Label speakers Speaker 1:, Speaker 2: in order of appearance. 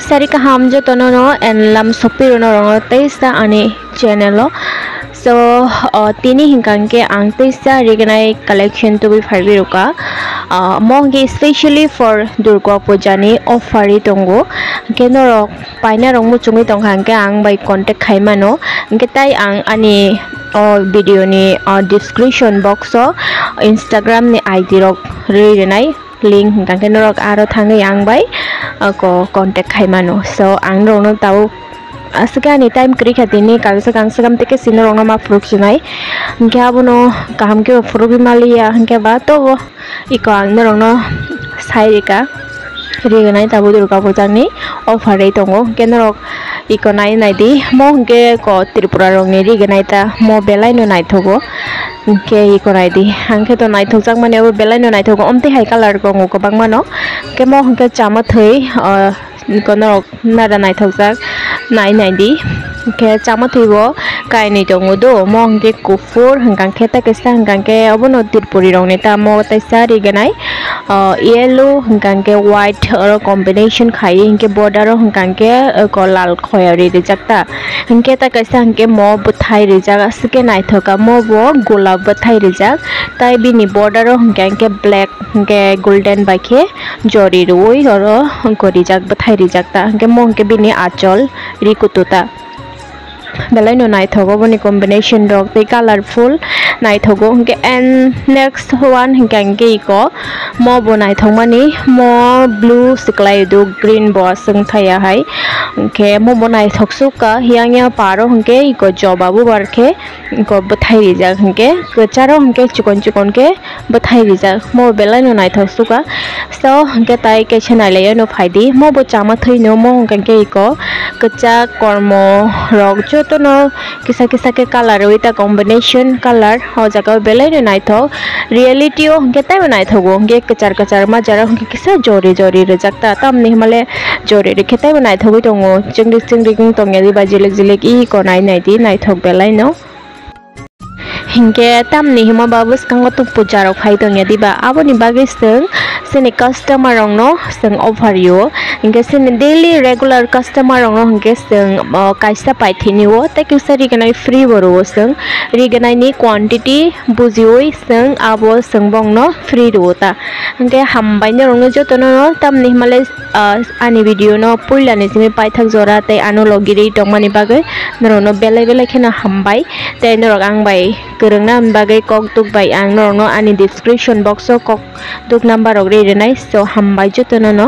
Speaker 1: Sari kaham jo tono no and lam sopiro no rongo teista ani channel so tini hingkang ke ang teista Rignai collection to be farbiruka mongi especially for Durga Puja ni offeri tongo kenoro paina rong muchung tonghang ke ang by contact khaimano ngetai ang ani video ni description box o Instagram ni ID rok Rignai link hingkang kenoro aro thangai ang by ko contact khaimano so ang rong no tau asga ni time kri khatini kangsagam teke sino rong ma fruk sinai hingke abono kaham ke fruk bimalia hingke ba to iko ang rong no sairika Rignai tabu Durga Puja ni offer rei tongo kenoro iko nai di mo hingke ko Tripura rong ni Rignai ta mo belai no nai thogo hingke iko nai di hangke to nai thojak mane abo belai no nai thogo omte hai color ko ngo ko bangmano ke mo hingke chama thei kono nara nai thojak nai di ke chama thibo kai ni tongo do mo hingke kufur hingkang kheta kesa hingkang ke abono Tripuri rong ni ta mo taisa Rignai yellow hingkang ke white or combination khai hingke border hingkang ke ko lal khoyari rejakta hingke ta kaisa hingke mo buthai rejak asike nai thoka mo bo golap buthai rejak tai bini border hingkang ke black hingke golden baikhe jori roi oro hingko rijak buthai rejakta hingke mo hingke bini achol rikututa belai no nai thogo boni combination rok te colorful nai thogo hingke and next one hingkang ke iko mo bo nai thongmani mo blue siklai du green bo sung thaya hai hingke mo bo nai thoksuka hiangya paro hingke iko jobabu barkhe iko buthai rijak hingke kacharo hingke chikon ke buthai rijak mo belai no nai thoksuka so hingke tai ke chenai leyo no phaidi mo bo chama thoi no mo hingkang ke iko kacha kormo rok jotono kisa ke color with combination color ho jaga belai no nai thok reality o hingke tai nai thogo hingke kachar ma jara hingke kisa jori rejakta tamni himale jori re khetai nai thogi tongo chingri tongyadi ba jilek I ko nai di nai thok belai no hingke tamni hima babus kango tu puja rok phai tongyadi ba aboni bagi sini customer rong no sing offer yo hingke sini daily regular customer rong no hingke sing kaisa paithini o ta kisa Rignai free boro sing Rignai ni quantity bujioi sing abo sing bong no free ro ta hingke Hambai ni rong no jotono no tamni himale ani video no puila ni simi paithak jora te ano logiri tongmani bagai noro no belai khena Hambai te norok ang bai kerengna bagai kok tuk bai ang no ani description box o kok tuk number og Rignai so Hambai jotono no